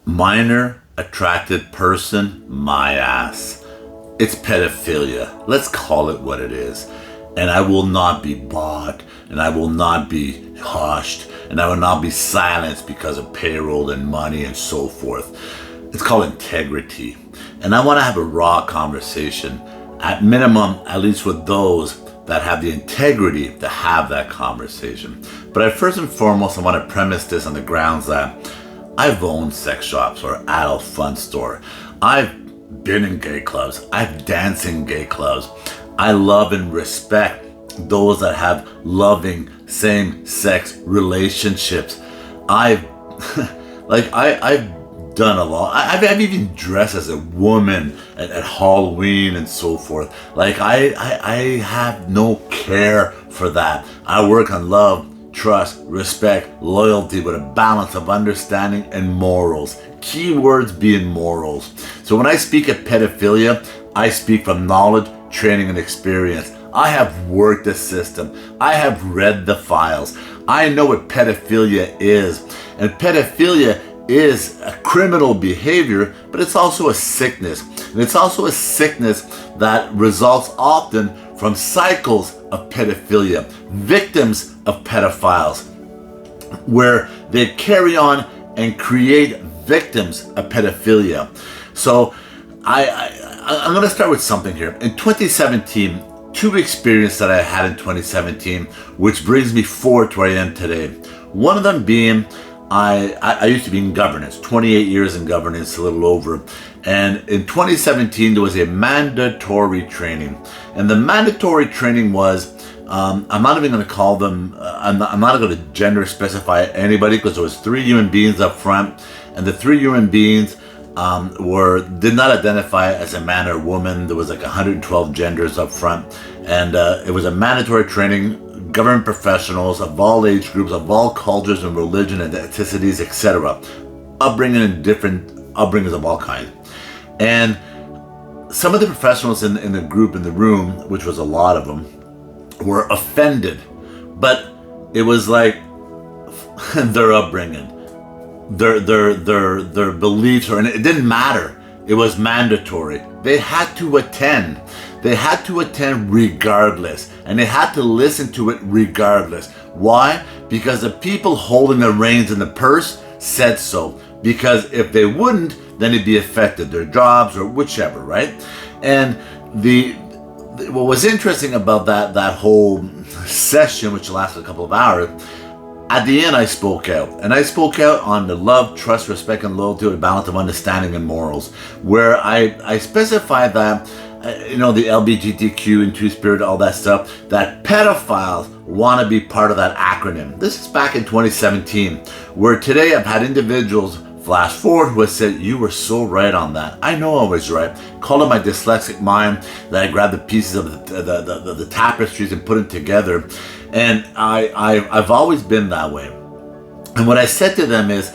Minor attracted person, my ass. It's pedophilia. Let's call it what it is. And I will not be bought, and I will not be hushed, and I will not be silenced because of payroll and money and so forth. It's called integrity. And I want to have a raw conversation, at minimum, at least with those that have the integrity to have that conversation. But I first and foremost, I want to premise this on the grounds that I've owned sex shops or adult fun store. I've been in gay clubs. I've danced in gay clubs. I love and respect those that have loving same-sex relationships. I've done a lot. I've even dressed as a woman at Halloween and so forth. Like I have no care for that. I work on love, trust, respect, loyalty with a balance of understanding and morals. Key words being morals. So when I speak of pedophilia, I speak from knowledge, training, and experience. I have worked the system. I have read the files. I know what pedophilia is. And pedophilia is a criminal behavior, but it's also a sickness. And it's also a sickness that results often from cycles of pedophilia, victims of pedophiles, where they carry on and create victims of pedophilia. So I'm going to start with something here. In 2017, two experiences that I had in 2017, which brings me forward to where I am today. One of them being, I used to be in governance, 28 years in governance, a little over. And in 2017, there was a mandatory training. And the mandatory training was, I'm not even going to call them, I'm not going to gender specify anybody, because there was 3 human beings up front. And the 3 human beings did not identify as a man or woman. There was like 112 genders up front. And it was a mandatory training. Government professionals of all age groups, of all cultures and religion and ethnicities, etc. Upbringing and different upbringings of all kinds. And some of the professionals in the group, in the room, which was a lot of them, were offended. But it was like their upbringing, their beliefs, and it didn't matter. It was mandatory. They had to attend. They had to attend regardless, and they had to listen to it regardless. Why? Because the people holding the reins in the purse said so. Because if they wouldn't, then it'd be affected, their jobs or whichever, right? And what was interesting about that whole session, which lasted a couple of hours, at the end I spoke out. And I spoke out on the love, trust, respect, and loyalty with a balance of understanding and morals, where I specified that the LGBTQ and Two-Spirit, all that stuff, that pedophiles want to be part of that acronym. This is back in 2017, where today I've had individuals flash forward who have said, you were so right on that. I know I was right. Call it my dyslexic mind that I grabbed the pieces of the tapestries and put them together. And I've always been that way. And what I said to them is,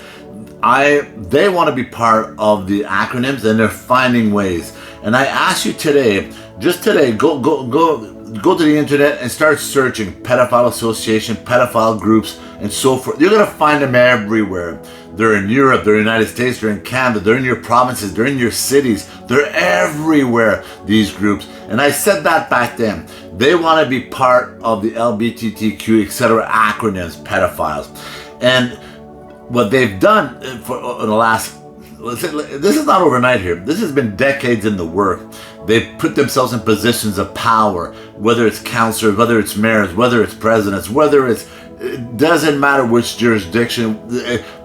they want to be part of the acronyms, and they're finding ways. And I ask you today, just today, go to the internet and start searching pedophile association, pedophile groups, and so forth. You're going to find them everywhere. They're in Europe, they're in the United States, they're in Canada, they're in your provinces, they're in your cities. They're everywhere, these groups. And I said that back then. They want to be part of the LGBTQ, etc. acronyms, pedophiles. And what they've done for the last, this is not overnight here. This has been decades in the work. They've put themselves in positions of power, whether it's counselors, whether it's mayors, whether it's presidents, it doesn't matter which jurisdiction.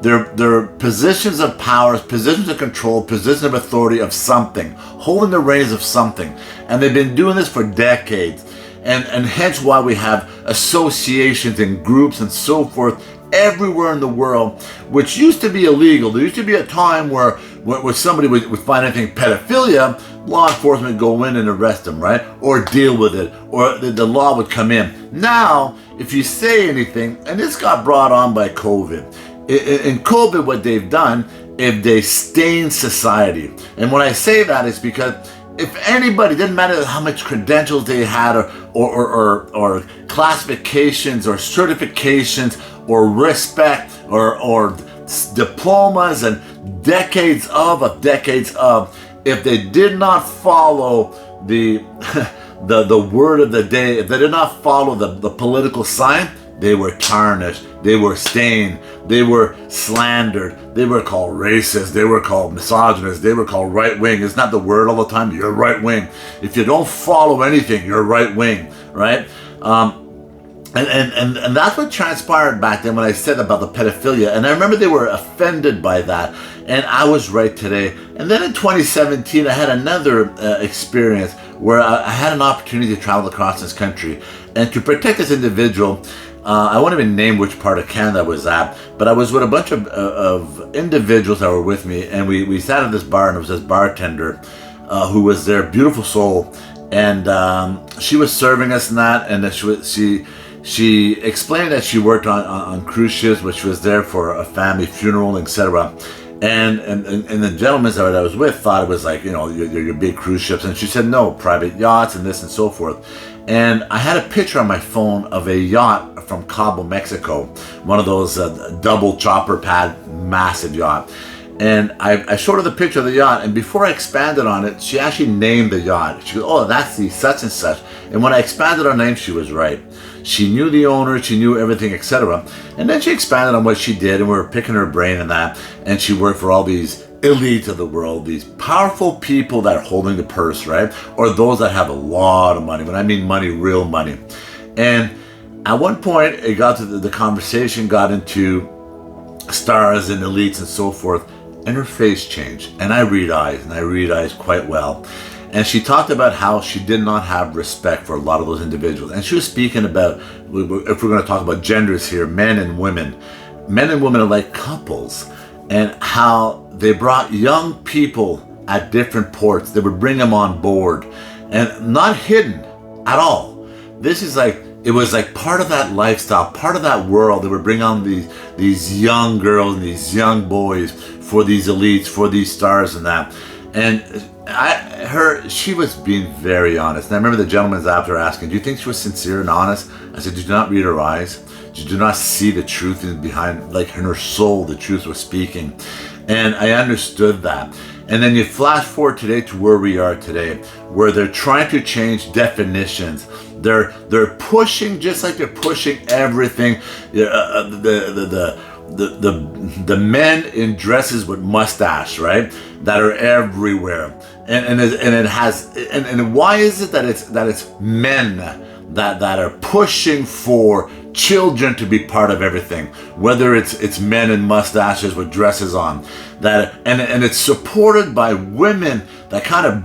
They're positions of power, positions of control, positions of authority of something, holding the reins of something. And they've been doing this for decades. And hence why we have associations and groups and so forth everywhere in the world, which used to be illegal. There used to be a time where somebody would find anything pedophilia, law enforcement would go in and arrest them, right? Or deal with it, or the law would come in. Now, if you say anything, and this got brought on by COVID. In COVID, what they've done, if they stain society. And when I say that, it's because if anybody, didn't matter how much credentials they had or classifications or certifications or respect or diplomas and decades of, if they did not follow the the word of the day, if they did not follow the political sign, they were tarnished, they were stained, they were slandered, they were called racist, they were called misogynist, they were called right wing. It's not the word all the time, you're right wing. If you don't follow anything, you're right wing, right? And that's what transpired back then when I said about the pedophilia. And I remember they were offended by that. And I was right today. And then in 2017, I had another experience where I had an opportunity to travel across this country. And to protect this individual, I won't even name which part of Canada I was at, but I was with a bunch of individuals that were with me. And we sat at this bar, and there was this bartender who was there, beautiful soul. And she was serving us and that. And she explained that she worked on cruise ships, but she was there for a family funeral, etc. And the gentleman that I was with thought it was like, your big cruise ships. And she said, no, private yachts and this and so forth. And I had a picture on my phone of a yacht from Cabo, Mexico, one of those double chopper pad, massive yacht. And I showed her the picture of the yacht, and before I expanded on it, she actually named the yacht. She goes, oh, that's the such and such. And when I expanded on her name, she was right. She knew the owner, she knew everything, etc. And then she expanded on what she did, and we were picking her brain and that. And she worked for all these elites of the world, these powerful people that are holding the purse, right? Or those that have a lot of money. When I mean money, real money. And at one point, it got to the conversation got into stars and elites and so forth. And her face changed, and I read eyes quite well. And she talked about how she did not have respect for a lot of those individuals. And she was speaking about, if we're going to talk about genders here, men and women are like couples, and how they brought young people at different ports. They would bring them on board, and not hidden at all. This is like, it was like part of that lifestyle, part of that world. They would bring on these young girls and these young boys for these elites, for these stars and that. And she was being very honest. And I remember the gentleman's after asking, do you think she was sincere and honest? I said, did you not read her eyes? Did you not see the truth behind, like in her soul, the truth was speaking? And I understood that. And then you flash forward today to where we are today, where they're trying to change definitions. They're pushing, just like they're pushing everything. The men in dresses with mustache, right? That are everywhere. And why is it that it's men that are pushing for children to be part of everything? Whether it's men in mustaches with dresses on, and it's supported by women that kind of,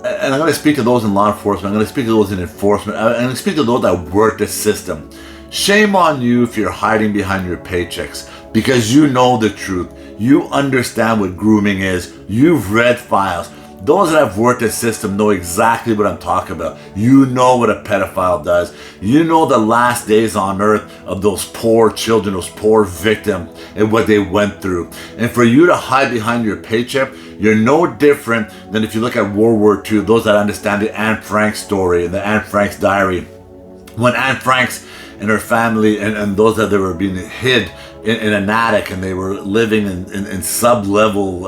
and I'm going to speak to those in law enforcement, I'm going to speak to those in enforcement, I'm going to speak to those that work the system. Shame on you if you're hiding behind your paychecks, because you know the truth. You understand what grooming is. You've read files. Those that have worked the system know exactly what I'm talking about. You know what a pedophile does. You know the last days on earth of those poor children, those poor victims, and what they went through. And for you to hide behind your paycheck, you're no different than if you look at World War II, those that understand the Anne Frank story and the Anne Frank's diary. When Anne Frank's and her family and those that they were being hid in an attic, and they were living in sub-level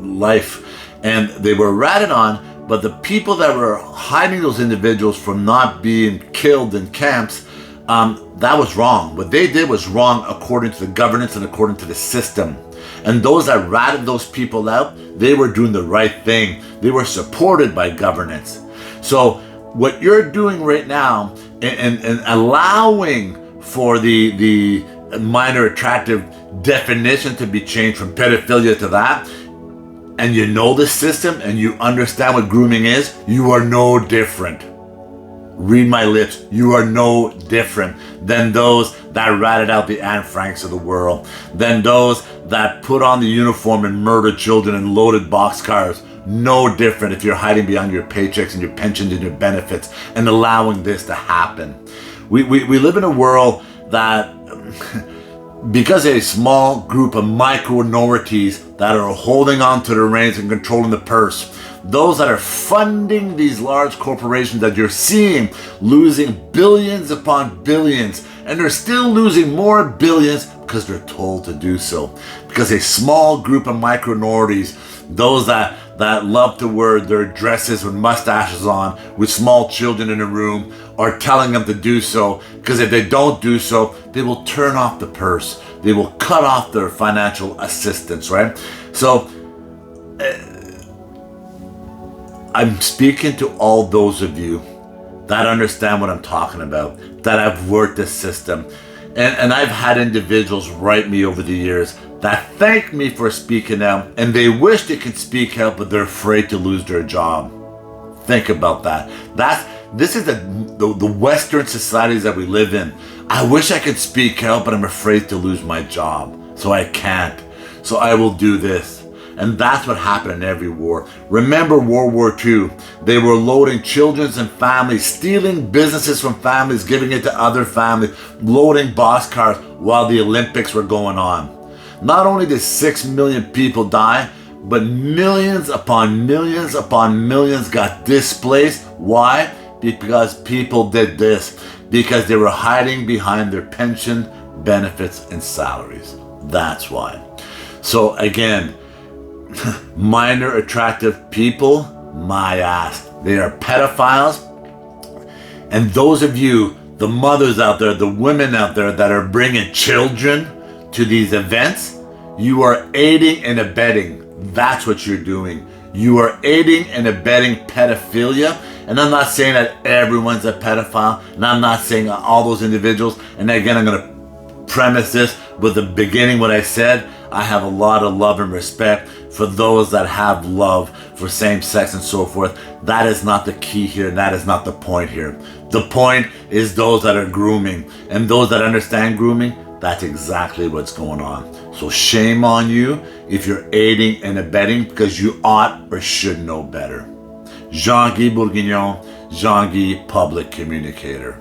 life, and they were ratted on, but the people that were hiding those individuals from not being killed in camps, that was wrong. What they did was wrong according to the governance and according to the system. And those that ratted those people out, they were doing the right thing. They were supported by governance. So what you're doing right now, and allowing for the minor attractive definition to be changed from pedophilia to that, and you know the system and you understand what grooming is, you are no different. Read my lips. You are no different than those that ratted out the Anne Franks of the world, than those that put on the uniform and murdered children in loaded boxcars. No different if you're hiding behind your paychecks and your pensions and your benefits and allowing this to happen. We live in a world that because a small group of minorities that are holding on to the reins and controlling the purse, those that are funding these large corporations that you're seeing losing billions upon billions, and they're still losing more billions because they're told to do so. Because a small group of minorities, those that love to wear their dresses with mustaches on, with small children in a room, are telling them to do so, because if they don't do so, they will turn off the purse. They will cut off their financial assistance, right? So I'm speaking to all those of you that understand what I'm talking about, that have worked this system. And I've had individuals write me over the years that thank me for speaking out, and they wish they could speak out, but they're afraid to lose their job. Think about that. This is the Western societies that we live in. I wish I could speak out, but I'm afraid to lose my job, so I can't. So I will do this. And that's what happened in every war. Remember World War II. They were loading children and families, stealing businesses from families, giving it to other families, loading boxcars while the Olympics were going on. Not only did 6 million people die, but millions upon millions upon millions got displaced. Why? Because people did this. Because they were hiding behind their pension benefits and salaries. That's why. So again, minor attractive people, my ass. They are pedophiles. And those of you, the mothers out there, the women out there that are bringing children to these events, you are aiding and abetting. That's what you're doing. You are aiding and abetting pedophilia. And I'm not saying that everyone's a pedophile. And I'm not saying all those individuals. And again, I'm going to premise this with the beginning what I said. I have a lot of love and respect for those that have love for same sex and so forth. That is not the key here. And that is not the point here. The point is those that are grooming. And those that understand grooming, that's exactly what's going on. So shame on you if you're aiding and abetting, because you ought or should know better. Jean-Guy Bourguignon, Jean-Guy Public Communicator.